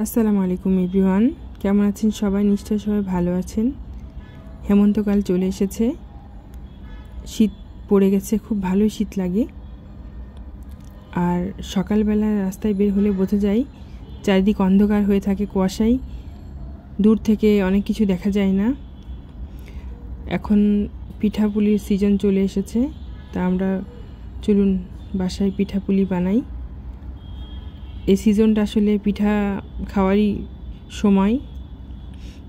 আসসালামু আলাইকুম এভরিওয়ান, কেমন আছেন সবাই? নিশ্চয়ই সবাই ভালো আছেন। হেমন্তকাল চলে এসেছে, শীত পড়ে গেছে, খুব ভালোই শীত লাগে। আর সকালবেলা রাস্তায় বের হলে বোঝা যায় চারিদিক অন্ধকার হয়ে থাকে, কুয়াশায় দূর থেকে অনেক কিছু দেখা যায় না। এখন পিঠাপুলির সিজন চলে এসেছে, তা আমরা চলুন বাসায় পিঠাপুলি বানাই। এই সিজনটা আসলে পিঠা খাওয়ারই সময়।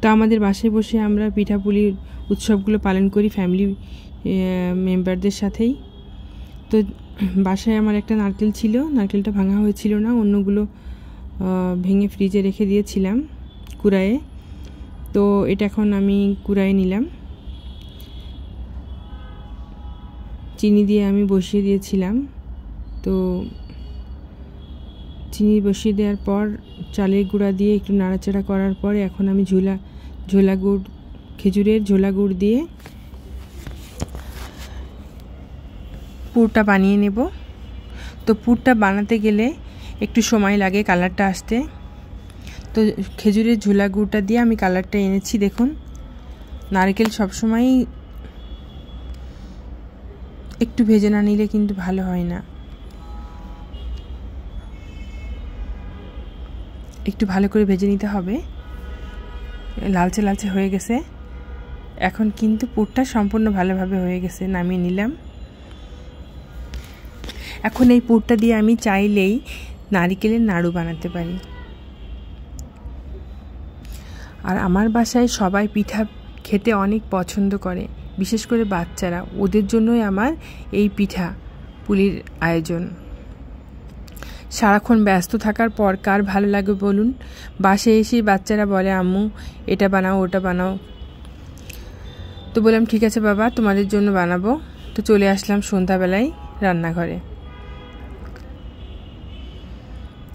তো আমাদের বাসায় বসে আমরা পিঠাপুলির উৎসবগুলো পালন করি ফ্যামিলি মেম্বারদের সাথেই। তো বাসায় আমার একটা নারকেল ছিল, নারকেলটা ভাঙা হয়েছিল না, অন্যগুলো ভেঙে ফ্রিজে রেখে দিয়েছিলাম কুড়ায়ে। তো এটা এখন আমি কুড়ায়ে নিলাম, চিনি দিয়ে আমি বসিয়ে দিয়েছিলাম। তো চিনি বসিয়ে দেওয়ার পর চালের গুঁড়া দিয়ে একটু নাড়াচাড়া করার পরে এখন আমি ঝোলা গুড়, খেজুরের ঝোলা গুড় দিয়ে পুরটা বানিয়ে নেব। তো পুরটা বানাতে গেলে একটু সময় লাগে কালারটা আসতে। তো খেজুরের ঝোলা গুড়টা দিয়ে আমি কালারটা এনেছি। দেখুন, নারকেল সবসময় একটু ভেজে না নিলে কিন্তু ভালো হয় না। একটু ভালো করে ভেজে নিতে হবে। লালচে লালচে হয়ে গেছে, এখন কিন্তু পুরটা সম্পূর্ণ ভালোভাবে হয়ে গেছে, নামিয়ে নিলাম। এখন এই পুরটা দিয়ে আমি চাইলেই নারকেলের নাড়ু বানাতে পারি। আর আমার বাসায় সবাই পিঠা খেতে অনেক পছন্দ করে, বিশেষ করে বাচ্চারা, ওদের জন্যই আমার এই পিঠা পুলির আয়োজন। সারাক্ষণ ব্যস্ত থাকার পর কার ভালো লাগে বলুন? বাসায় এসে বাচ্চারা বলে, আম্মু এটা বানাও, ওটা বানাও। তো বললাম ঠিক আছে বাবা, তোমাদের জন্য বানাবো। তো চলে আসলাম সন্ধ্যাবেলায় রান্নাঘরে।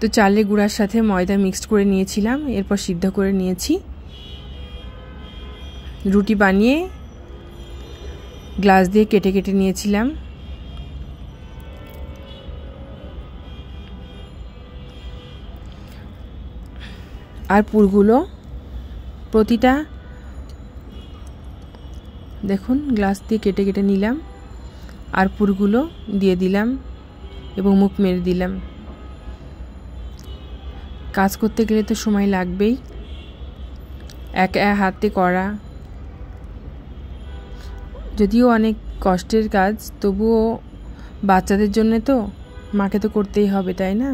তো চালের গুঁড়ার সাথে ময়দা মিক্সড করে নিয়েছিলাম, এরপর সিদ্ধ করে নিয়েছি। রুটি বানিয়ে গ্লাস দিয়ে কেটে কেটে নিয়েছিলাম। আর পুরগুলো প্রতিটা দেখুন গ্লাস দিয়ে কেটে কেটে নিলাম, আর পুরগুলো দিয়ে দিলাম এবং মুখ মেরে দিলাম। কাজ করতে গেলে তো সময় লাগবেই, এক হাতে করা যদিও অনেক কষ্টের কাজ, তবুও বাচ্চাদের জন্য তো মাকে তো করতেই হবে, তাই না?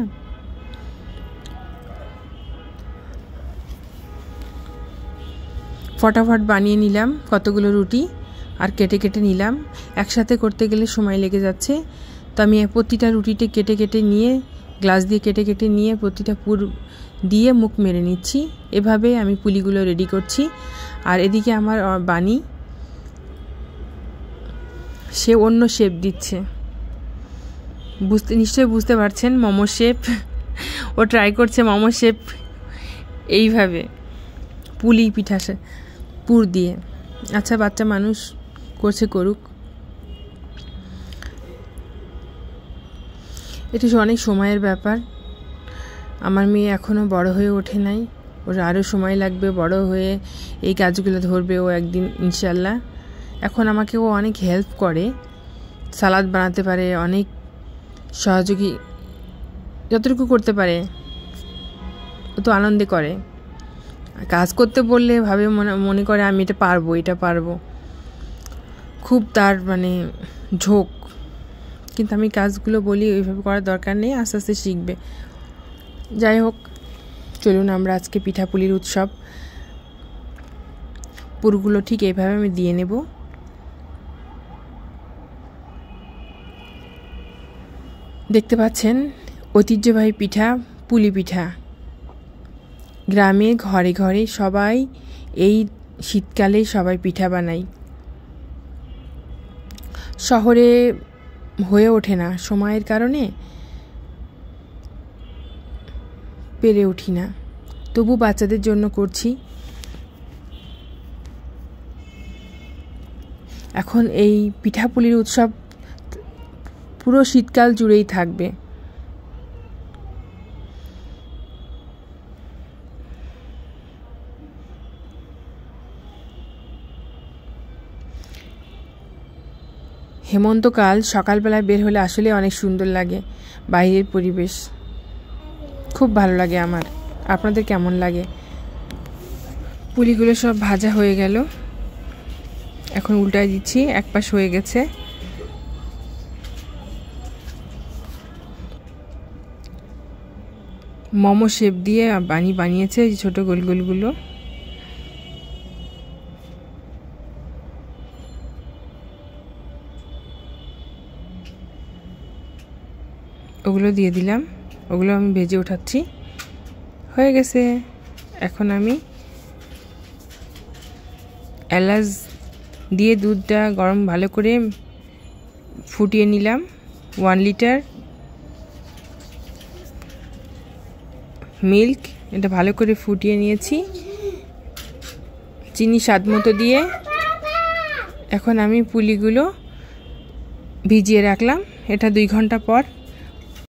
ফটাফট বানিয়ে নিলাম কতগুলো রুটি, আর কেটে কেটে নিলাম। একসাথে করতে গেলে সময় লেগে যাচ্ছে, তো আমি প্রতিটা রুটিতে কেটে কেটে নিয়ে, গ্লাস দিয়ে কেটে কেটে নিয়ে প্রতিটা পুর দিয়ে মুখ মেরে নিচ্ছি। এভাবে আমি পুলিগুলো রেডি করছি। আর এদিকে আমার বানি, সে অন্য শেপ দিচ্ছে, নিশ্চয়ই বুঝতে পারছেন, মোমো শেপ। ও ট্রাই করছে মোমো শেপ এইভাবে পুলি পিঠা পুর দিয়ে। আচ্ছা, বাচ্চা মানুষ করছে, করুক। এটা অনেক সময়ের ব্যাপার। আমার মেয়ে এখনও বড় হয়ে ওঠে নাই, ওর আরও সময় লাগবে বড় হয়ে এই কাজগুলো ধরবে ও একদিন ইনশাল্লাহ। এখন আমাকে ও অনেক হেল্প করে, সালাদ বানাতে পারে, অনেক সহযোগী যতটুকু করতে পারে ও তো আনন্দে করে। কাজ করতে বললে ভাবে মনে করে আমি এটা পারবো, খুব তার ঝোঁক। কিন্তু আমি কাজগুলো বলি ওইভাবে করার দরকার নেই, আস্তে আস্তে শিখবে। যাই হোক, চলুন আমরা আজকে পিঠাপুলির উৎসব পুরগুলো ঠিক এইভাবে আমি দিয়ে নেব। দেখতে পাচ্ছেন ঐতিহ্যবাহী পিঠা পুলি পিঠা। গ্রামে ঘরে ঘরে সবাই এই শীতকালে সবাই পিঠা বানায়। শহরে হয়ে ওঠে না, সময়ের কারণে পেরে উঠি না, তবু বাচ্চাদের জন্য করছি। এখন এই পিঠাপুলির উৎসব পুরো শীতকাল জুড়েই থাকবে। হেমন্তকাল সকালবেলায় বের হলে আসলে অনেক সুন্দর লাগে। বাইরের পরিবেশ খুব ভালো লাগে আমার। আপনাদের কেমন লাগে? পুলিগুলো সব ভাজা হয়ে গেল, এখন উল্টায় দিচ্ছি। এক পাশ হয়ে গেছে। মোমো শেপ দিয়ে বানিয়েছে ছোট গোল গোলগুলো। ওগুলো দিয়ে দিলাম, ওগুলো আমি ভেজে উঠাচ্ছি। হয়ে গেছে। এখন আমি এলাচ দিয়ে দুধটা গরম ভালো করে ফুটিয়ে নিলাম। 1 লিটার মিল্ক, এটা ভালো করে ফুটিয়ে নিয়েছি। চিনি স্বাদ মতো দিয়ে এখন আমি পুলিগুলো ভিজিয়ে রাখলাম। এটা 2 ঘন্টা পর